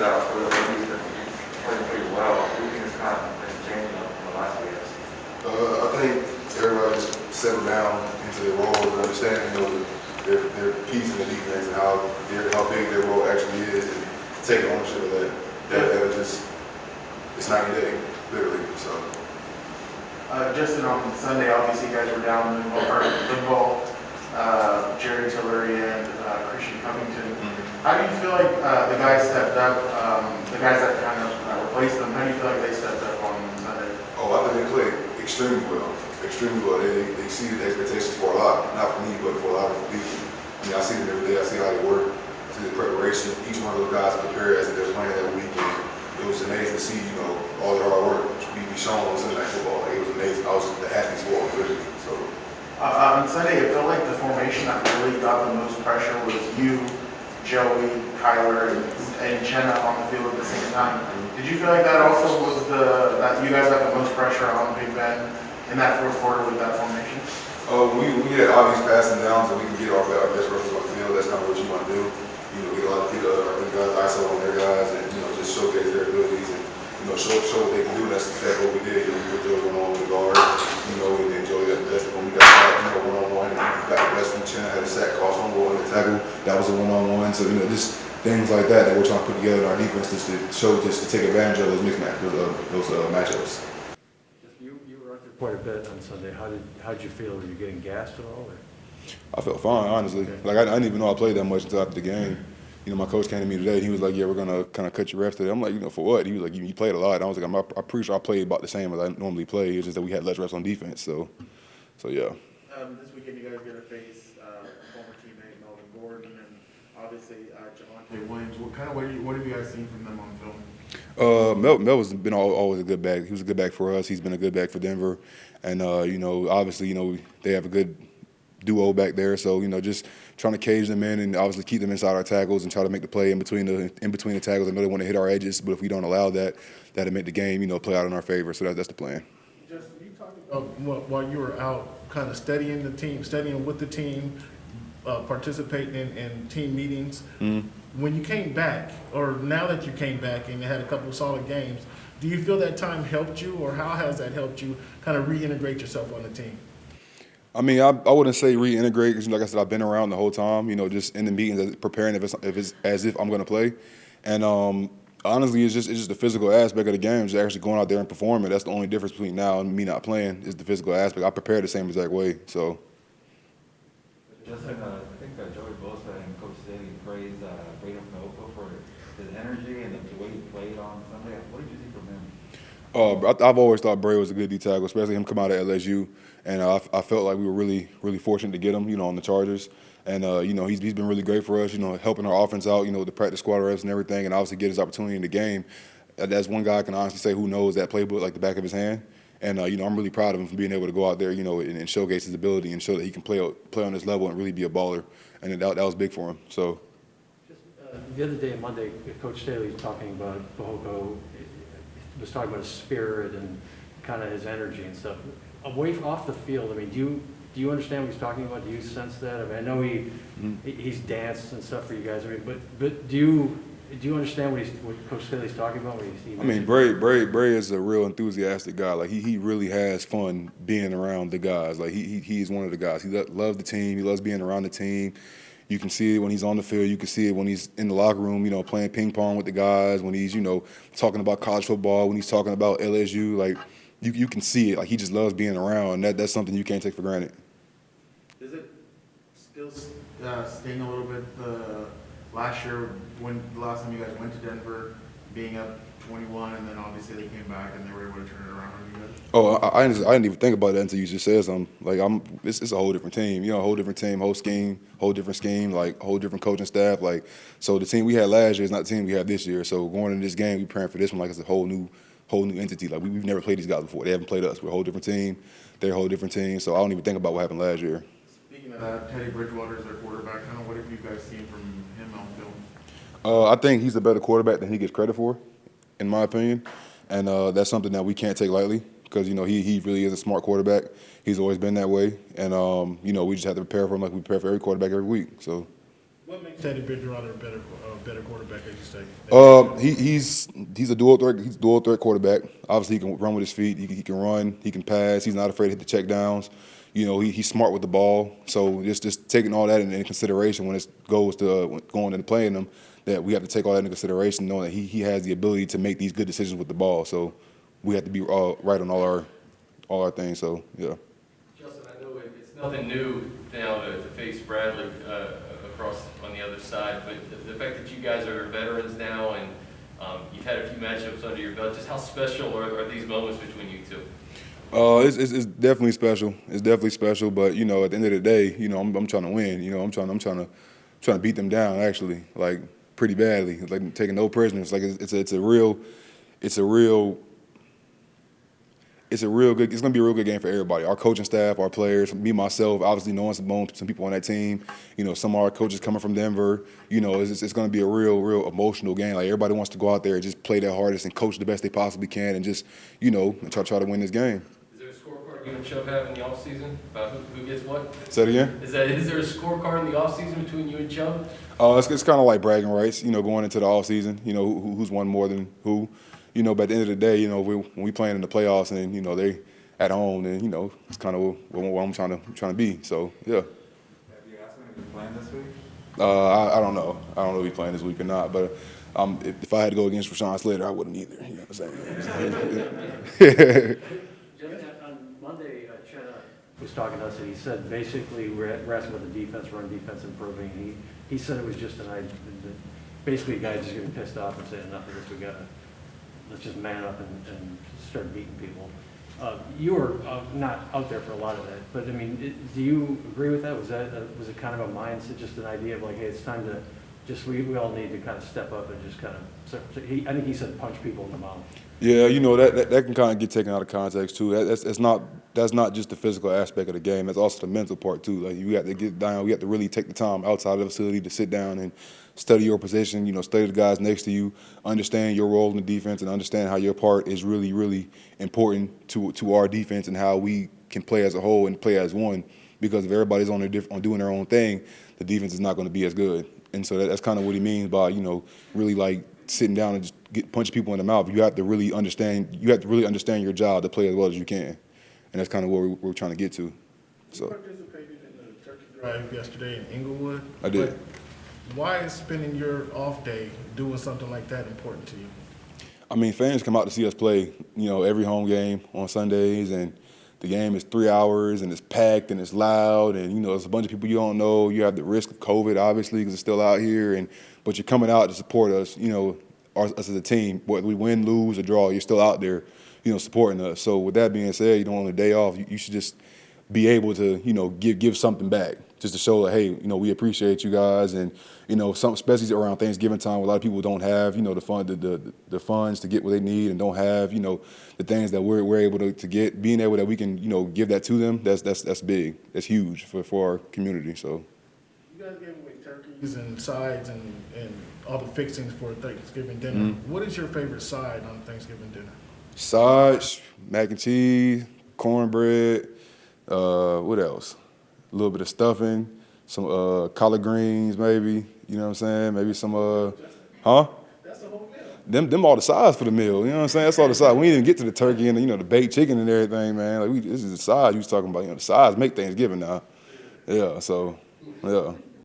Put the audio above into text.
out for the rookies that playing pretty well. What do you think is kind of been changing from the last few years? I think everybody just settled down into their roles and understanding, their piece in the defense and how big their role actually is, and taking ownership of that. That was just, it's night and day, literally. So. Justin, on Sunday, obviously you guys were down Linval, Jerry Tillery, and Christian Covington. Mm-hmm. How do you feel like the guys stepped up, the guys that kind of replaced them, how do you feel like they stepped up on Sunday? Oh, I think they played extremely well. Extremely well. They exceeded the expectations for a lot. Not for me, but for a lot of people. I mean, I see them every day. I see how they work. I see the preparation. Each one of those guys prepared as if they're playing that weekend. It was amazing to see, all their hard work be shown on Sunday Night Football. Like, it was amazing. I was the happiest for all, literally. So. On Sunday, it felt like the formation that really got the most pressure was you, Joey, Kyler, and Jenna on the field at the same time. Did you feel like that also was that you guys got the most pressure on Big Ben in that fourth quarter with that formation? We had obvious passing downs and we can get our best runners on the field. That's kind of what you want to do. Get a lot of our guys ISO on their guys and, just showcase their abilities and, show what they can do. That's exactly what we did. We put Joey one on with the guard, and then Joey got the best when we got that, one-on-one. And we got the best from Chen, had a sack, cross on goal, and a tackle. That was a one-on-one. So, just things like that we're trying to put together in our defense just to take advantage of those matchups. You were out there quite a bit on Sunday. How did you feel? Were you getting gassed at all? Or? I felt fine, honestly. Okay. Like I didn't even know I played that much until after the game. My coach came to me today. And he was like, "Yeah, we're gonna kind of cut your reps today." I'm like, "For what?" He was like, "You played a lot." And I was like, "I'm pretty sure I played about the same as I normally play. It's just that we had less reps on defense." So yeah. This weekend you guys are going to face former teammate Melvin Gordon and obviously Javonte Williams. What have you guys seen from them on film? Melvin's been always a good back. He was a good back for us. He's been a good back for Denver, and obviously they have a good duo back there. So just trying to cage them in and obviously keep them inside our tackles and try to make the play in between the tackles. I know they want to hit our edges, but if we don't allow that, that'll make the game play out in our favor. So that's the plan. Just you talked about while you were out, kind of studying with the team, participating in team meetings. Mm-hmm. When you came back, or now that you came back and you had a couple of solid games, do you feel that time helped you, or how has that helped you kind of reintegrate yourself on the team? I mean, I wouldn't say reintegrate because, like I said, I've been around the whole time. Just in the meetings, preparing if it's as if I'm going to play, and honestly, it's just the physical aspect of the game. Just actually going out there and performing. That's the only difference between now and me not playing is the physical aspect. I prepare the same exact way. So. Justin, I think Joey Bosa and Coach Staley praised Breiden Fehoko for his energy and the way he played on Sunday. What did you think from him? I've always thought Bray was a good D tackle, especially him come out of LSU. And I felt like we were really, really fortunate to get him, on the Chargers. And, he's been really great for us, helping our offense out, the practice squad reps and everything, and obviously get his opportunity in the game. That's one guy I can honestly say who knows that playbook like the back of his hand. And, I'm really proud of him for being able to go out there, and showcase his ability and show that he can play on this level and really be a baller. And that was big for him. So. Just, the other day, Monday, Coach Staley was talking about Fehoko, was talking about his spirit and kind of his energy and stuff. Off the field, I mean, do you understand what he's talking about? Do you sense that? I mean, I know he's danced and stuff for you guys. I mean, but do you understand what Coach Staley's talking about? Bray is a real enthusiastic guy. Like he really has fun being around the guys. Like he is one of the guys. He loves the team. He loves being around the team. You can see it when he's on the field. You can see it when he's in the locker room, playing ping pong with the guys. When he's, talking about college football. When he's talking about LSU, like. You can see it. Like he just loves being around. That's something you can't take for granted. Is it still sting a little bit last year when the last time you guys went to Denver, being up 21, and then obviously they came back and they were able to turn it around on you guys? Oh, I didn't even think about that until you just said something. Like it's a whole different team. A whole different team, whole different scheme, like whole different coaching staff. Like so, the team we had last year is not the team we have this year. So going into this game, we preparing for this one like it's a whole new entity. Like we've never played these guys before. They haven't played us. We're a whole different team. They're a whole different team. So I don't even think about what happened last year. Speaking of that, Teddy Bridgewater is their quarterback. Kind of what have you guys seen from him on film? I think he's a better quarterback than he gets credit for, in my opinion. And that's something that we can't take lightly because, he really is a smart quarterback. He's always been that way. And, we just have to prepare for him like we prepare for every quarterback every week. So. What makes Teddy Bridgewater a better quarterback, as you say? He's a dual threat. He's a dual threat quarterback. Obviously, he can run with his feet. He can run. He can pass. He's not afraid to hit the check downs. You know, he's smart with the ball. So just taking all that into consideration when it goes to going and playing them, that we have to take all that into consideration, knowing that he has the ability to make these good decisions with the ball. So we have to be right on all our things. So yeah. Justin, I know it's nothing new now to face Bradley across on the other side, but the fact that you guys are veterans now and you've had a few matchups under your belt, just how special are these moments between you two? It's definitely special. It's definitely special. But you know, at the end of the day, you know, I'm trying to win. You know, I'm trying to beat them down actually, like pretty badly, like taking no prisoners. Like it's a real good. It's gonna be a real good game for everybody. Our coaching staff, our players, me myself, obviously knowing some people on that team. You know, some of our coaches coming from Denver. You know, it's gonna be a real emotional game. Like everybody wants to go out there and just play their hardest and coach the best they possibly can, and just try to win this game. Is there a scorecard you and Chubb have in the offseason about who gets what? Say it again. Is there a scorecard in the offseason between you and Chubb? It's kind of like bragging rights. You know, going into the off season. You know, who's won more than who. You know, but at the end of the day, you know, when we playing in the playoffs and, you know, they at home, then, you know, it's kind of what I'm trying to be. So, yeah. Have you asked him if he's playing this week? I don't know. I don't know if he's playing this week or not. But if I had to go against Rashawn Slater, I wouldn't either. You know what I'm saying? On Monday, Chenna was talking to us, and he said basically we're asking about the run defense improving. He said it was just basically guys just getting pissed off and saying enough of this, let's just man up and start beating people. You were not out there for a lot of that, but I mean, do you agree with that? Was it kind of a mindset, just an idea of like, hey, it's time to we all need to kind of step up and just kind of. I think he said punch people in the mouth. Yeah, you know that can kind of get taken out of context too. That's not just the physical aspect of the game. That's also the mental part too. Like you got to get down. You have to really take the time outside of the facility to sit down and study your position. You know, study the guys next to you, understand your role in the defense, and understand how your part is really important to our defense and how we can play as a whole and play as one. Because if everybody's on doing their own thing, the defense is not going to be as good. And so that's kind of what he means by really like sitting down and just punching people in the mouth. You have to really understand. You have to really understand your job to play as well as you can, and that's kind of what we're trying to get to. So. You participated in the turkey drive yesterday in Inglewood. I did. But why is spending your off day doing something like that important to you? I mean, fans come out to see us play. Every home game on Sundays, and the game is 3 hours, and it's packed, and it's loud, and there's a bunch of people you don't know. You have the risk of COVID, obviously, because it's still out here, but you're coming out to support us. Us as a team, whether we win, lose, or draw, you're still out there, supporting us. So with that being said, on the day off, you should just be able to, give something back, just to show that, hey, we appreciate you guys, and some, especially around Thanksgiving time, where a lot of people don't have, the funds to get what they need, and don't have, the things that we're able to get. Being able that we can, give that to them, that's big, that's huge for our community. So. You guys gave away turkeys and sides and all the fixings for Thanksgiving dinner. Mm-hmm. What is your favorite side on Thanksgiving dinner? Sides, mac and cheese, cornbread. What else? A little bit of stuffing, some collard greens, maybe. You know what I'm saying? Maybe some huh? That's the whole meal. Them all the sides for the meal. You know what I'm saying? That's all the sides. We didn't even get to the turkey and the baked chicken and everything, man. Like this is the sides you was talking about. The sides make Thanksgiving now. Yeah. So yeah.